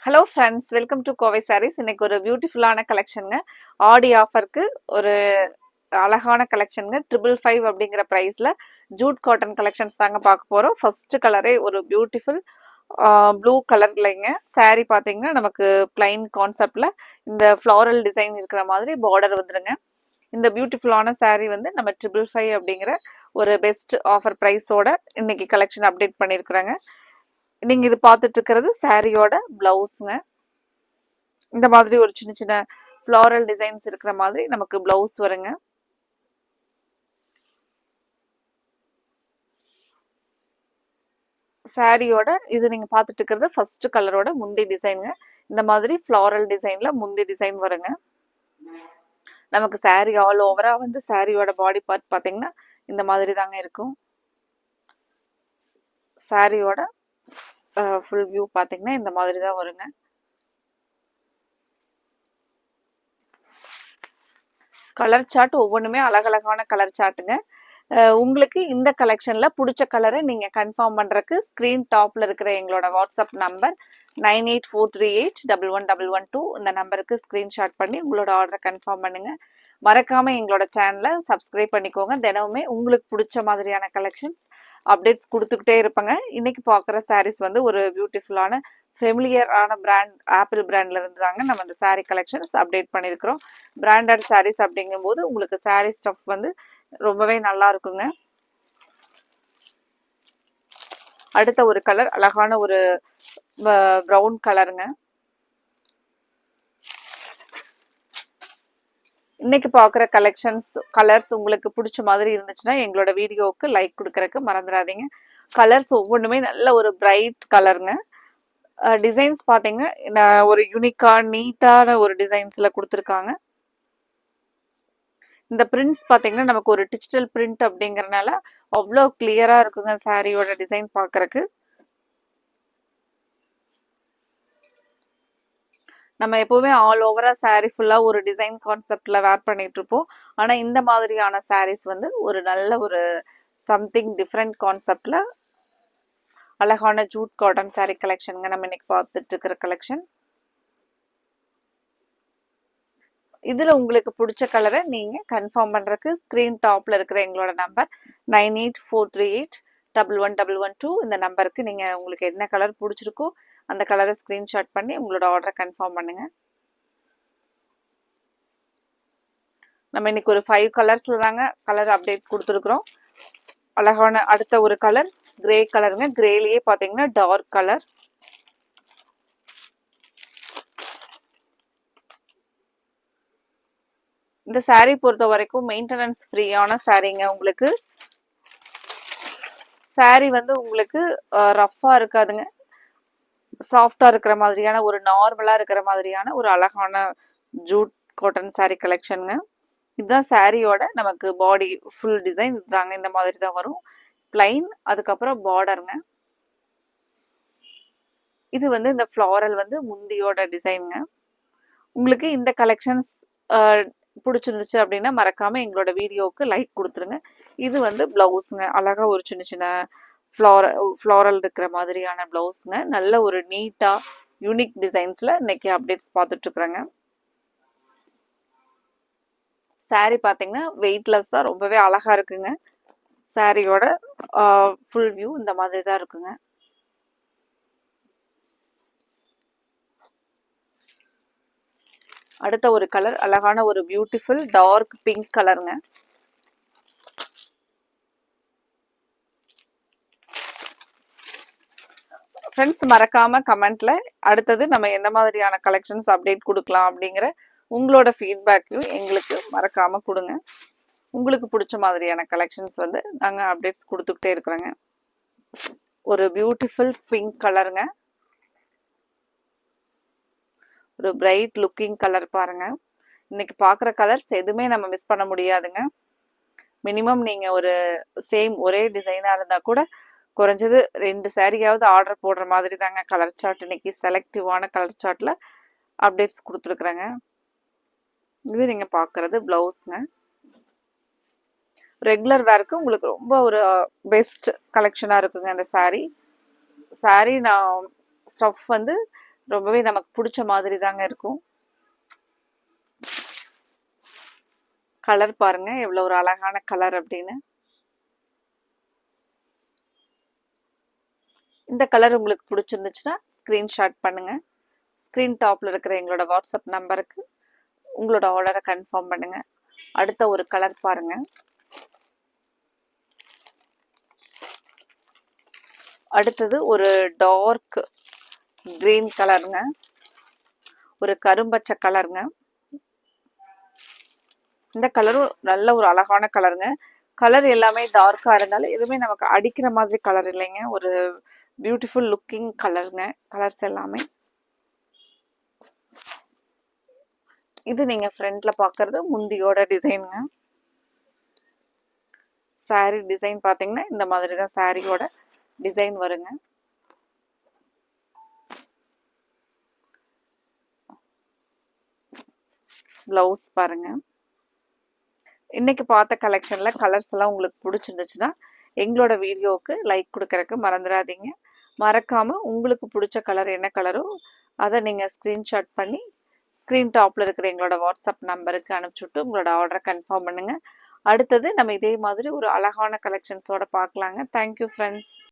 Hello friends, welcome to Kovai Sarees. இன்னைக்கு ஒரு பியூட்டிஃபுல்லான கலெக்ஷனுங்க. ஆடி ஆஃபருக்கு ஒரு அழகான கலெக்ஷனுங்க. 555 அப்படிங்கிற ப்ரைஸில் ஜூட் காட்டன் கலெக்ஷன்ஸ் தாங்க பார்க்க போகிறோம். ஃபர்ஸ்ட் கலரே ஒரு பியூட்டிஃபுல் ப்ளூ கலர்லைங்க. சாரீ பார்த்தீங்கன்னா நமக்கு பிளைன் கான்செப்டில் இந்த ஃப்ளாரல் டிசைன் இருக்கிற மாதிரி பார்டர் வந்துடுங்க. இந்த பியூட்டிஃபுல்லான சாரீ வந்து நம்ம 555 அப்படிங்கிற ஒரு பெஸ்ட் ஆஃபர் ப்ரைஸோட இன்னைக்கு கலெக்ஷன் அப்டேட் பண்ணியிருக்கிறேங்க. நீங்க இது பார்த்துட்டு இருக்கிறது சாரியோட பிளவுஸ்ங்க. இந்த மாதிரி ஒரு சின்ன சின்ன ஃப்ளாரல் டிசைன்ஸ் இருக்கிற மாதிரி நமக்கு பிளவுஸ் வருங்க. சாரியோட இது நீங்க பார்த்துட்டு இருக்கிறது ஃபர்ஸ்ட் கலரோட முந்தி டிசைனுங்க. இந்த மாதிரி ஃப்ளாரல் டிசைன்ல முந்தி டிசைன் வருங்க. நமக்கு சாரி ஆல் ஓவரா வந்து சாரியோட பாடி பார்ட் பார்த்தீங்கன்னா இந்த மாதிரி தாங்க இருக்கும். சாரியோட ஃபுல் வியூ பார்த்தீங்கன்னா இந்த மாதிரி தான் வருங்க. கலர் சார்ட் ஒவ்வொன்றுமே அழகழகான கலர் சார்ட்டுங்க. உங்களுக்கு இந்த கலெக்ஷனில் பிடிச்ச கலரை நீங்கள் கன்ஃபார்ம் பண்ணுறதுக்கு ஸ்க்ரீன் டாப்பில் இருக்கிற எங்களோட வாட்ஸ்அப் நம்பர் 9843811112 இந்த நம்பருக்கு ஸ்க்ரீன்ஷாட் பண்ணி உங்களோட ஆர்டரை கன்ஃபார்ம் பண்ணுங்கள். மறக்காமல் எங்களோட சேனலை சப்ஸ்கிரைப் பண்ணிக்கோங்க. தினமுமே உங்களுக்கு பிடிச்ச மாதிரியான கலெக்ஷன்ஸ் அப்டேட்ஸ் கொடுத்துக்கிட்டே இருப்பேங்க. இன்னைக்கு பார்க்குற சாரீஸ் வந்து ஒரு பியூட்டிஃபுல்லான ஃபெமிலியரான பிராண்ட் ஆப்பிள் பிராண்ட்ல இருந்து தாங்க நம்ம இந்த சாரீ கலெக்ஷன்ஸ் அப்டேட் பண்ணியிருக்கிறோம். பிராண்டட் சாரீஸ் அப்படிங்கும்போது உங்களுக்கு சாரீ ஸ்டஃப் வந்து ரொம்பவே நல்லா இருக்குங்க. அடுத்த ஒரு கலர் அழகான ஒரு ப்ரௌன் கலருங்க. இன்னைக்கு பார்க்குற கலர்ஸ் உங்களுக்கு பிடிச்ச மாதிரி இருந்துச்சுன்னா எங்களோட வீடியோவுக்கு லைக் கொடுக்கறதுக்கு மறந்துடாதீங்க. கலர்ஸ் ஒவ்வொன்றுமே நல்ல ஒரு பிரைட் கலருங்க. டிசைன்ஸ் பார்த்தீங்கன்னா ஒரு யூனிக்கா நீட்டான ஒரு டிசைன்ஸில் கொடுத்துருக்காங்க. இந்த பிரிண்ட்ஸ் பார்த்தீங்கன்னா நமக்கு ஒரு டிஜிட்டல் பிரிண்ட் அப்படிங்கறனால அவ்வளோ கிளியராக இருக்குங்க சாரியோட டிசைன் பார்க்கறக்கு. நம்ம எப்போவுமே ஆல் ஓவரா சாரீ ஃபுல்லாக ஒரு டிசைன் கான்செப்டில் வேர் பண்ணிட்டு இருப்போம். ஆனால் இந்த மாதிரியான சாரீஸ் வந்து ஒரு நல்ல ஒரு சம்திங் டிஃப்ரெண்ட் கான்செப்டில் அழகான ஜூட் காட்டன் சாரீ கலெக்ஷனுங்க நம்ம இன்னைக்கு பார்த்துட்டு இருக்கிற கலெக்ஷன். இதில் உங்களுக்கு பிடிச்ச கலரை நீங்கள் கன்ஃபார்ம் பண்ணுறதுக்கு ஸ்க்ரீன் டாப்பில் இருக்கிற எங்களோட நம்பர் 9843811112 இந்த நம்பருக்கு நீங்கள் உங்களுக்கு என்ன கலர் பிடிச்சிருக்கோ அந்த கலரை ஸ்க்ரீன்ஷாட் பண்ணி உங்களோட ஆர்டரை கன்ஃபார்ம் பண்ணுங்கள். நம்ம இன்னைக்கு ஒரு 5 கலர்ஸில் தாங்க கலர் அப்டேட் கொடுத்துருக்குறோம். அழகான அடுத்த ஒரு கலர் கிரே கலருங்க. கிரேலேயே பார்த்தீங்கன்னா டார்க் கலர். இந்த சாரீ பொறுத்த வரைக்கும் மெயின்டெனன்ஸ் ஃப்ரீயான சாரீங்க. உங்களுக்கு சாரீ வந்து உங்களுக்கு ரஃப்பாக இருக்காதுங்க. சாஃப்டாக இருக்கிற மாதிரியான ஒரு நார்மலாக இருக்கிற மாதிரியான ஒரு அழகான ஜூட் காட்டன் சாரீ கலெக்ஷனுங்க. இதுதான் சாரியோட நமக்கு பாடி ஃபுல் டிசைன் இதுதாங்க. இந்த மாதிரி தான் வரும். பிளைன், அதுக்கப்புறம் பார்டருங்க. இது வந்து இந்த ஃப்ளாரல் வந்து முந்தியோட டிசைனுங்க. உங்களுக்கு இந்த கலெக்ஷன்ஸ் பிடிச்சிருந்துச்சு அப்படின்னா மறக்காம எங்களோட வீடியோவுக்கு லைக் கொடுத்துருங்க. இது வந்து பிளவுஸுங்க. அழகா ஒரு சின்ன சின்ன ஃப்ளாரல் இருக்கிற மாதிரியான பிளவுஸுங்க. நல்ல ஒரு நீட்டா யூனிக் டிசைன்ஸ்ல இன்னைக்கு அப்டேட்ஸ் பார்த்துட்டு இருக்கிறேங்க. சாரீ பார்த்தீங்கன்னா வெயிட்லெஸ்ஸாக ரொம்பவே அழகா இருக்குங்க. சாரியோட ஃபுல் வியூ இந்த மாதிரி தான் இருக்குங்க. அடுத்த ஒரு கலர் அழகான ஒரு பியூட்டிஃபுல் டார்க் பிங்க் கலருங்க. ஃப்ரெண்ட்ஸ் மறக்காம கமெண்ட்ல அடுத்தது நம்ம எந்த மாதிரியான கலெக்ஷன்ஸ் அப்டேட் கொடுக்கலாம் அப்படிங்கிற உங்களோட ஃபீட்பேக்கையும் எங்களுக்கு மறக்காம கொடுங்க. உங்களுக்கு பிடிச்ச மாதிரியான கலெக்ஷன்ஸ் வந்து நாங்கள் அப்டேட்ஸ் கொடுத்துக்கிட்டே இருக்கிறோங்க. ஒரு பியூட்டிஃபுல் பிங்க் கலருங்க. ஒரு பிரைட் லுக்கிங் கலர் பாருங்க. இன்னைக்கு பார்க்குற கலர்ஸ் எதுவுமே நம்ம மிஸ் பண்ண முடியாதுங்க. மினிமம் நீங்கள் ஒரு சேம் ஒரே டிசைனாக இருந்தால் கூட குறைஞ்சது 2 சாரியாவது ஆர்டர் போடுற மாதிரி தாங்க கலர் சார்ட் இன்னைக்கு செலக்டிவான கலர் சார்ட்டில் அப்டேட்ஸ் கொடுத்துருக்குறேங்க. இது நீங்கள் பார்க்குறது ப்ளவுஸுங்க. ரெகுலர் வேருக்கு உங்களுக்கு ரொம்ப ஒரு பெஸ்ட் கலெக்ஷனாக இருக்குங்க இந்த சாரீ. நான் ஸ்டஃப் வந்து ரொம்பவே நமக்கு பிடிச்ச மாதிரி தாங்க இருக்கும். கலர் பாருங்க எவ்வளவு ஒரு அழகான கலர் அப்படின்னு. இந்த கலர் உங்களுக்கு பிடிச்சிருந்துச்சுன்னா ஸ்கிரீன்ஷாட் பண்ணுங்க. ஸ்கிரீன் டாப்ல இருக்கிற எங்களோட வாட்ஸ்அப் நம்பருக்கு உங்களோட ஆர்டரை கன்ஃபார்ம் பண்ணுங்க. அடுத்த ஒரு கலர் பாருங்க. அடுத்தது ஒரு டார்க் கிரீன் கலருங்க, ஒரு கரும்பச்சை கலருங்க. இந்த கலரும் நல்ல ஒரு அழகான கலருங்க. கலர் எல்லாமே டார்க்கா இருந்தாலும் எதுவுமே நமக்கு அடிக்கிற மாதிரி கலர் இல்லைங்க. ஒரு பியூட்டிஃபுல் லுக்கிங் கலருங்க. கலர்ஸ் எல்லாமே இது நீங்க ஃப்ரண்ட்ல பாக்குறது முந்தியோட டிசைனுங்க. சாரி டிசைன் பாத்தீங்கன்னா இந்த மாதிரி தான் சாரியோட டிசைன் வருங்க. பிளவுஸ் பாருங்க. இன்னைக்கு பார்த்த கலெக்ஷன்ல கலர்ஸ் எல்லாம் உங்களுக்கு பிடிச்சிருந்துச்சுன்னா எங்களோட வீடியோவுக்கு லைக் கொடுக்கறதுக்கு மறந்துடாதீங்க. மறக்காம உங்களுக்கு பிடிச்ச கலர் என்ன கலரோ அதை நீங்க ஸ்கிரீன்ஷாட் பண்ணி ஸ்கிரீன் டாப்ல இருக்கிற எங்களோட வாட்ஸ்அப் நம்பருக்கு அனுப்பிச்சுட்டு உங்களோட ஆர்டரை கன்ஃபார்ம் பண்ணுங்க. அடுத்தது நம்ம இதே மாதிரி ஒரு அழகான கலெக்ஷன்ஸோட பார்க்கலாங்க. Thank you friends.